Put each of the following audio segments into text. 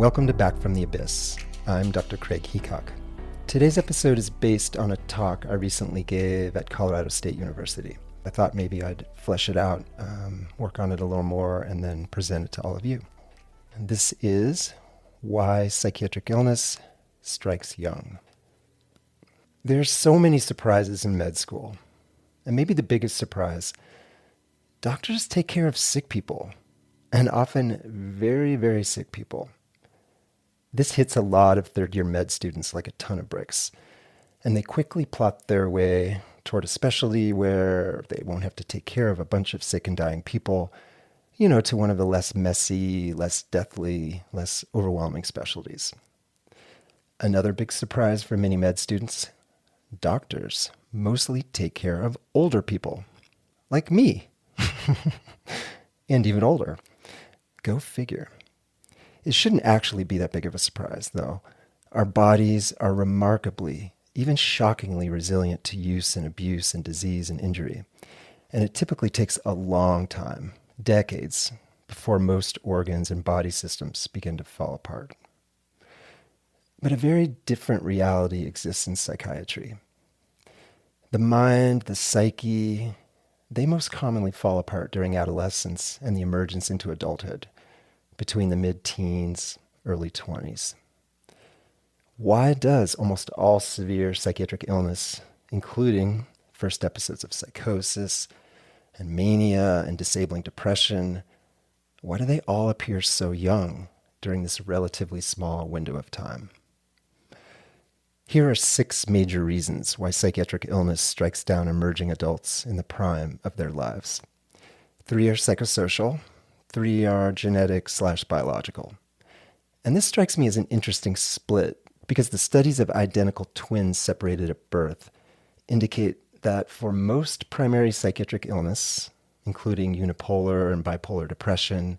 Welcome to Back from the Abyss. I'm Dr. Craig Heacock. Today's episode is based on a talk I recently gave at Colorado State University. I thought maybe I'd flesh it out, work on it a little more, and then present it to all of you. And this is Why Psychiatric Illness Strikes Young. There's so many surprises in med school. And maybe the biggest surprise, doctors take care of sick people, and often very, very sick people. This hits a lot of third-year med students like a ton of bricks, and they quickly plot their way toward a specialty where they won't have to take care of a bunch of sick and dying people, to one of the less messy, less deathly, less overwhelming specialties. Another big surprise for many med students, doctors mostly take care of older people, like me, and even older. Go figure. It shouldn't actually be that big of a surprise, though. Our bodies are remarkably, even shockingly resilient to use and abuse and disease and injury. And it typically takes a long time, decades, before most organs and body systems begin to fall apart. But a very different reality exists in psychiatry. The mind, the psyche, they most commonly fall apart during adolescence and the emergence into adulthood, between the mid-teens, early 20s. Why does almost all severe psychiatric illness, including first episodes of psychosis and mania and disabling depression, why do they all appear so young during this relatively small window of time? Here are 6 major reasons why psychiatric illness strikes down emerging adults in the prime of their lives. 3 are psychosocial, 3 are genetic/biological. And this strikes me as an interesting split because the studies of identical twins separated at birth indicate that for most primary psychiatric illness, including unipolar and bipolar depression,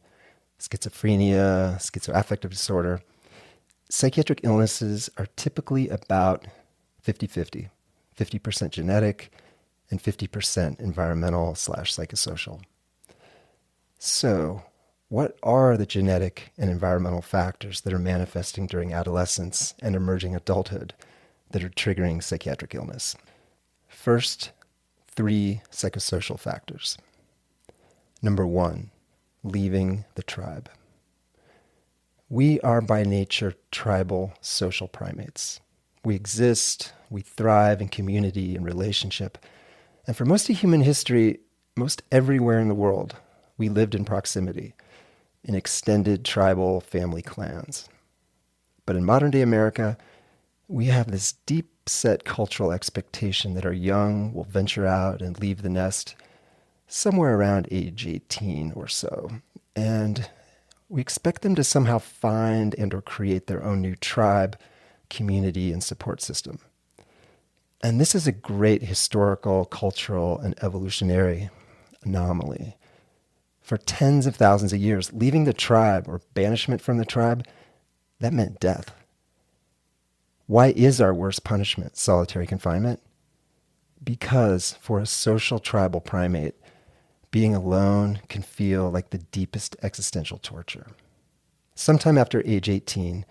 schizophrenia, schizoaffective disorder, psychiatric illnesses are typically about 50-50, 50% genetic and 50% environmental/psychosocial. So, what are the genetic and environmental factors that are manifesting during adolescence and emerging adulthood that are triggering psychiatric illness? First, 3 psychosocial factors. Number 1, leaving the tribe. We are by nature tribal social primates. We exist, we thrive in community and relationship. And for most of human history, most everywhere in the world, we lived in proximity, in extended tribal family clans. But in modern-day America, we have this deep-set cultural expectation that our young will venture out and leave the nest somewhere around age 18 or so. And we expect them to somehow find and or create their own new tribe, community, and support system. And this is a great historical, cultural, and evolutionary anomaly. For tens of thousands of years, leaving the tribe or banishment from the tribe, that meant death. Why is our worst punishment solitary confinement? Because for a social tribal primate, being alone can feel like the deepest existential torture. Sometime after age 18,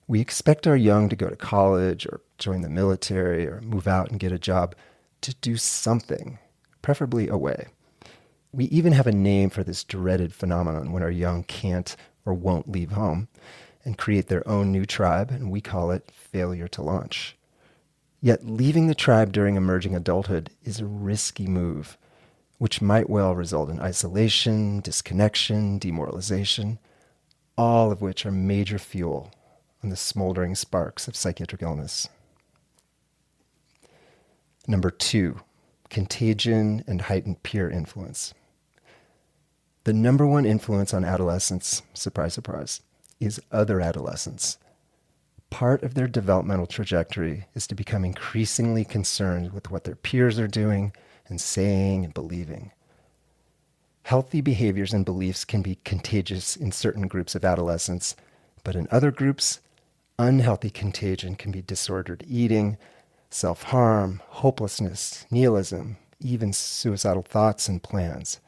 we expect our young to go to college or join the military or move out and get a job to do something, preferably away. We even have a name for this dreaded phenomenon when our young can't or won't leave home and create their own new tribe, and we call it failure to launch. Yet leaving the tribe during emerging adulthood is a risky move, which might well result in isolation, disconnection, demoralization, all of which are major fuel on the smoldering sparks of psychiatric illness. Number 2, contagion and heightened peer influence. The number 1 influence on adolescents, surprise, surprise, is other adolescents. Part of their developmental trajectory is to become increasingly concerned with what their peers are doing and saying and believing. Healthy behaviors and beliefs can be contagious in certain groups of adolescents, but in other groups, unhealthy contagion can be disordered eating, self-harm, hopelessness, nihilism, even suicidal thoughts and plans.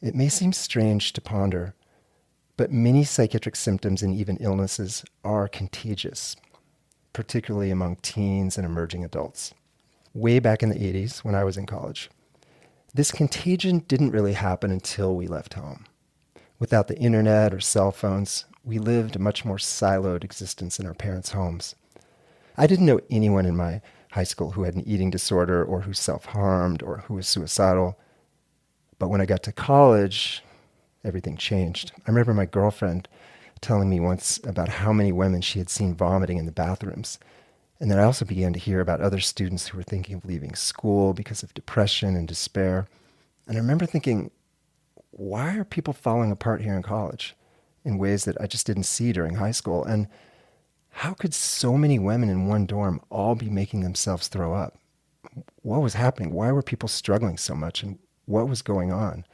It may seem strange to ponder, But many psychiatric symptoms and even illnesses are contagious, particularly among teens and emerging adults. Way back in the 80s, when I was in college, this contagion didn't really happen until we left home. Without the internet or cell phones, we lived a much more siloed existence in our parents' homes. I didn't know anyone in my high school who had an eating disorder or who self-harmed or who was suicidal. But when I got to college, everything changed. I remember my girlfriend telling me once about how many women she had seen vomiting in the bathrooms. And then I also began to hear about other students who were thinking of leaving school because of depression and despair. And I remember thinking, why are people falling apart here in college in ways that I just didn't see during high school? And how could so many women in one dorm all be making themselves throw up? What was happening? Why were people struggling so much? And what was going on?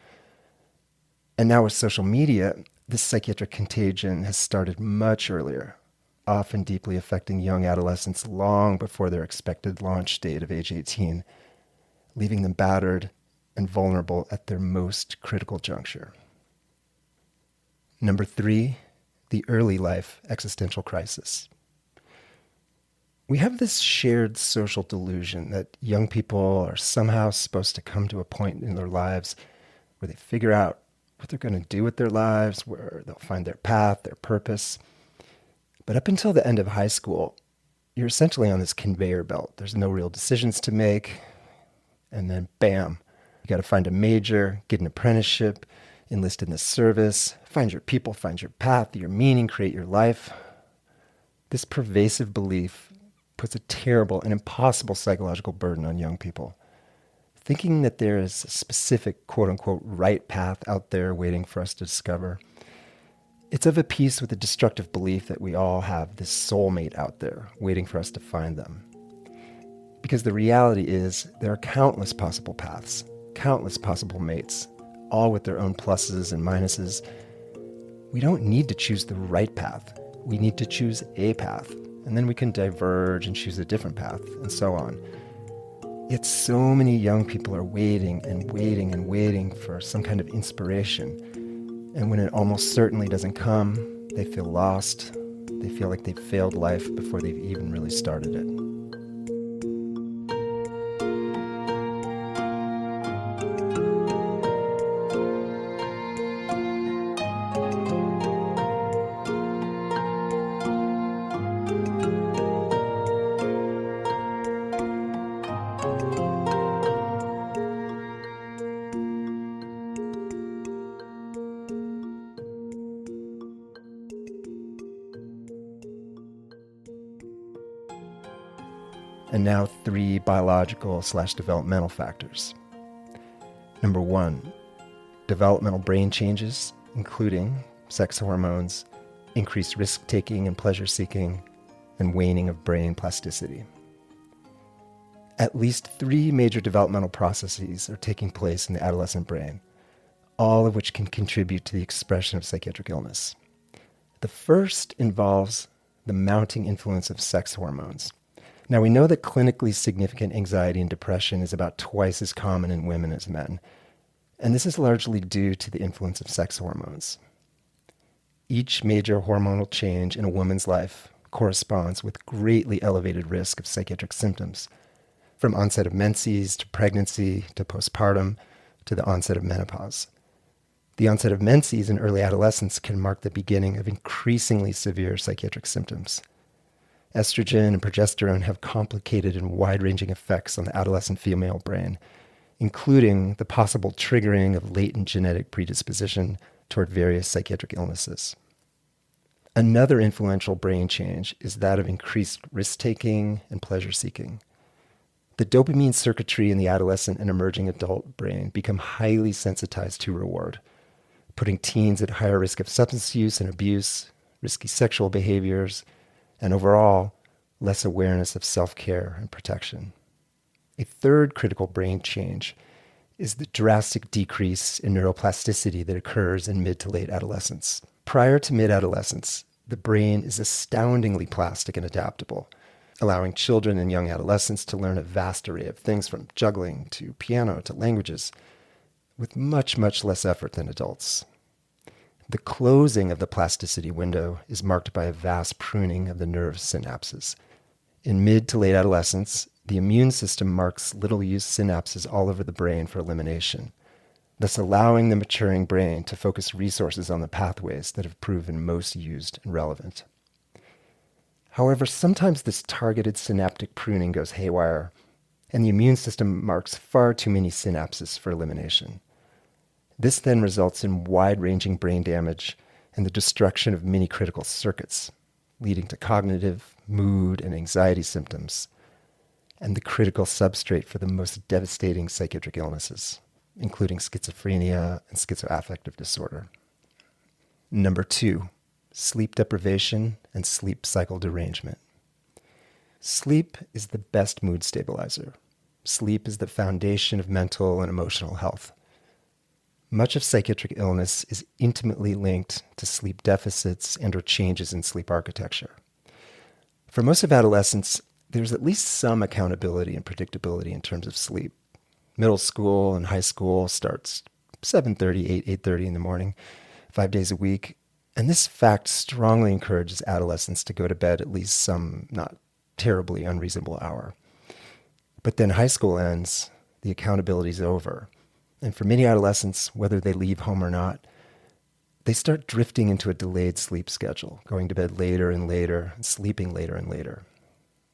And now with social media, this psychiatric contagion has started much earlier, often deeply affecting young adolescents long before their expected launch date of age 18, leaving them battered and vulnerable at their most critical juncture. Number 3, the early life existential crisis. We have this shared social delusion that young people are somehow supposed to come to a point in their lives where they figure out what they're going to do with their lives, where they'll find their path, their purpose. But up until the end of high school, you're essentially on this conveyor belt. There's no real decisions to make. And then bam, you got to find a major, get an apprenticeship, enlist in the service, find your people, find your path, your meaning, create your life. This pervasive belief puts a terrible and impossible psychological burden on young people. Thinking that there is a specific quote-unquote right path out there waiting for us to discover. It's of a piece with the destructive belief that we all have this soulmate out there waiting for us to find them. Because the reality is there are countless possible paths, countless possible mates, all with their own pluses and minuses. We don't need to choose the right path. We need to choose a path, and then we can diverge and choose a different path, and so on. Yet so many young people are waiting and waiting and waiting for some kind of inspiration. And when it almost certainly doesn't come, they feel lost. They feel like they've failed life before they've even really started it. And now 3 biological/developmental factors. Number 1, developmental brain changes, including sex hormones, increased risk-taking and pleasure-seeking, and waning of brain plasticity. At least 3 major developmental processes are taking place in the adolescent brain, all of which can contribute to the expression of psychiatric illness. The first involves the mounting influence of sex hormones. Now, we know that clinically significant anxiety and depression is about twice as common in women as men, and this is largely due to the influence of sex hormones. Each major hormonal change in a woman's life corresponds with greatly elevated risk of psychiatric symptoms, from onset of menses to pregnancy to postpartum to the onset of menopause. The onset of menses in early adolescence can mark the beginning of increasingly severe psychiatric symptoms. Estrogen and progesterone have complicated and wide-ranging effects on the adolescent female brain, including the possible triggering of latent genetic predisposition toward various psychiatric illnesses. Another influential brain change is that of increased risk-taking and pleasure-seeking. The dopamine circuitry in the adolescent and emerging adult brain become highly sensitized to reward, putting teens at higher risk of substance use and abuse, risky sexual behaviors, and overall, less awareness of self-care and protection. A third critical brain change is the drastic decrease in neuroplasticity that occurs in mid to late adolescence. Prior to mid-adolescence, the brain is astoundingly plastic and adaptable, allowing children and young adolescents to learn a vast array of things from juggling to piano to languages with much, much less effort than adults. The closing of the plasticity window is marked by a vast pruning of the nerve synapses. In mid to late adolescence, the immune system marks little-used synapses all over the brain for elimination, thus allowing the maturing brain to focus resources on the pathways that have proven most used and relevant. However, sometimes this targeted synaptic pruning goes haywire, and the immune system marks far too many synapses for elimination. This then results in wide-ranging brain damage and the destruction of many critical circuits, leading to cognitive, mood, and anxiety symptoms, and the critical substrate for the most devastating psychiatric illnesses, including schizophrenia and schizoaffective disorder. Number 2, sleep deprivation and sleep cycle derangement. Sleep is the best mood stabilizer. Sleep is the foundation of mental and emotional health. Much of psychiatric illness is intimately linked to sleep deficits and/or changes in sleep architecture. For most of adolescence, there's at least some accountability and predictability in terms of sleep. Middle school and high school starts 7:30, 8:30 in the morning, 5 days a week. And this fact strongly encourages adolescents to go to bed at least some not terribly unreasonable hour. But then high school ends, the accountability is over. And for many adolescents, whether they leave home or not, they start drifting into a delayed sleep schedule, going to bed later and later, and sleeping later and later.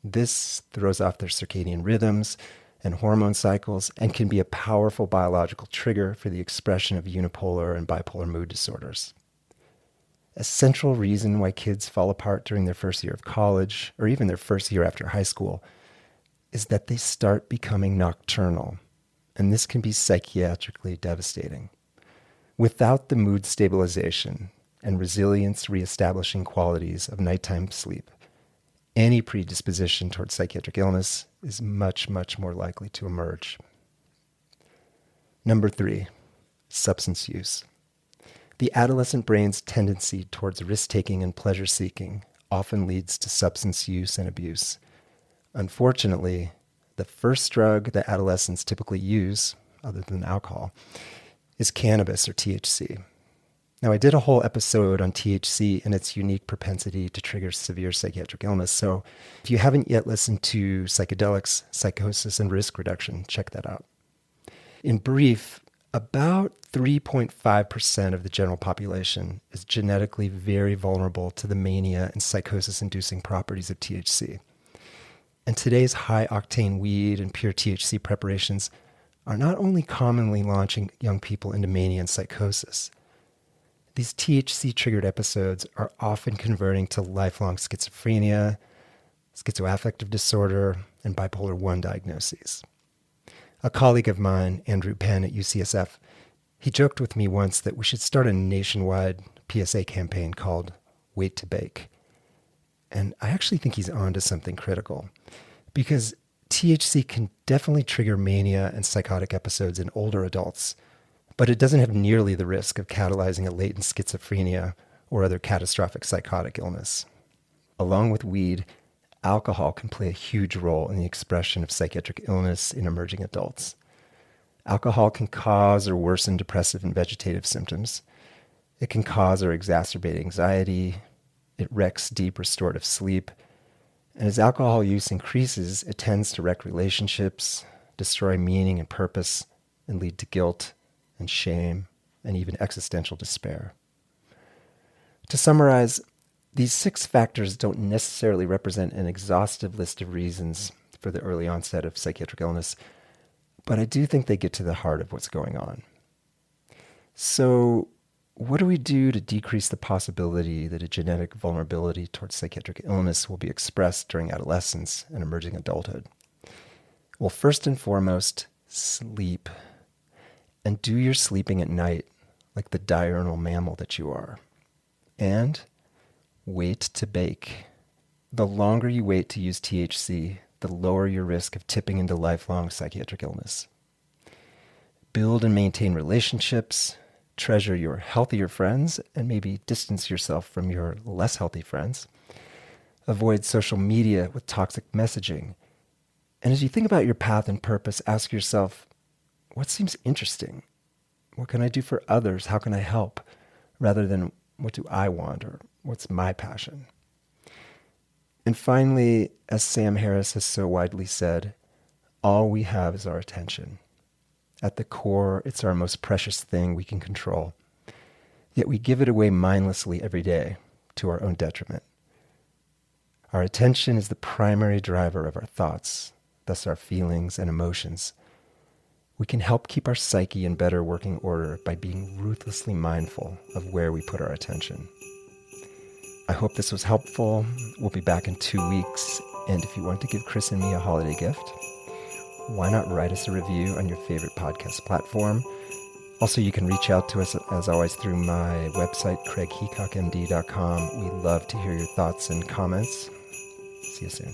This throws off their circadian rhythms and hormone cycles and can be a powerful biological trigger for the expression of unipolar and bipolar mood disorders. A central reason why kids fall apart during their first year of college, or even their first year after high school, is that they start becoming nocturnal, and this can be psychiatrically devastating. Without the mood stabilization and resilience reestablishing qualities of nighttime sleep, any predisposition towards psychiatric illness is much, much more likely to emerge. Number 3, substance use. The adolescent brain's tendency towards risk-taking and pleasure-seeking often leads to substance use and abuse. Unfortunately, the first drug that adolescents typically use, other than alcohol, is cannabis or THC. Now, I did a whole episode on THC and its unique propensity to trigger severe psychiatric illness, so if you haven't yet listened to Psychedelics, Psychosis, and Risk Reduction, check that out. In brief, about 3.5% of the general population is genetically very vulnerable to the mania and psychosis-inducing properties of THC. And today's high-octane weed and pure THC preparations are not only commonly launching young people into mania and psychosis, these THC-triggered episodes are often converting to lifelong schizophrenia, schizoaffective disorder, and bipolar I diagnoses. A colleague of mine, Andrew Penn at UCSF, he joked with me once that we should start a nationwide PSA campaign called Wait to Bake. And I actually think he's onto something critical, because THC can definitely trigger mania and psychotic episodes in older adults, but it doesn't have nearly the risk of catalyzing a latent schizophrenia or other catastrophic psychotic illness. Along with weed, alcohol can play a huge role in the expression of psychiatric illness in emerging adults. Alcohol can cause or worsen depressive and vegetative symptoms. It can cause or exacerbate anxiety. It wrecks deep restorative sleep. And as alcohol use increases, it tends to wreck relationships, destroy meaning and purpose, and lead to guilt and shame and even existential despair. To summarize, these 6 factors don't necessarily represent an exhaustive list of reasons for the early onset of psychiatric illness, but I do think they get to the heart of what's going on. So, what do we do to decrease the possibility that a genetic vulnerability towards psychiatric illness will be expressed during adolescence and emerging adulthood? Well, first and foremost, sleep. And do your sleeping at night like the diurnal mammal that you are. And wait to bake. The longer you wait to use THC, the lower your risk of tipping into lifelong psychiatric illness. Build and maintain relationships, treasure your healthier friends, and maybe distance yourself from your less healthy friends. Avoid social media with toxic messaging. And as you think about your path and purpose, ask yourself, what seems interesting? What can I do for others? How can I help? rather than what do I want or what's my passion. And finally, as Sam Harris has so widely said, all we have is our attention. At the core, it's our most precious thing we can control. Yet we give it away mindlessly every day to our own detriment. Our attention is the primary driver of our thoughts, thus our feelings and emotions. We can help keep our psyche in better working order by being ruthlessly mindful of where we put our attention. I hope this was helpful. We'll be back in 2 weeks. And if you want to give Chris and me a holiday gift, why not write us a review on your favorite podcast platform? Also, you can reach out to us, as always, through my website, craigheacockmd.com. We love to hear your thoughts and comments. See you soon.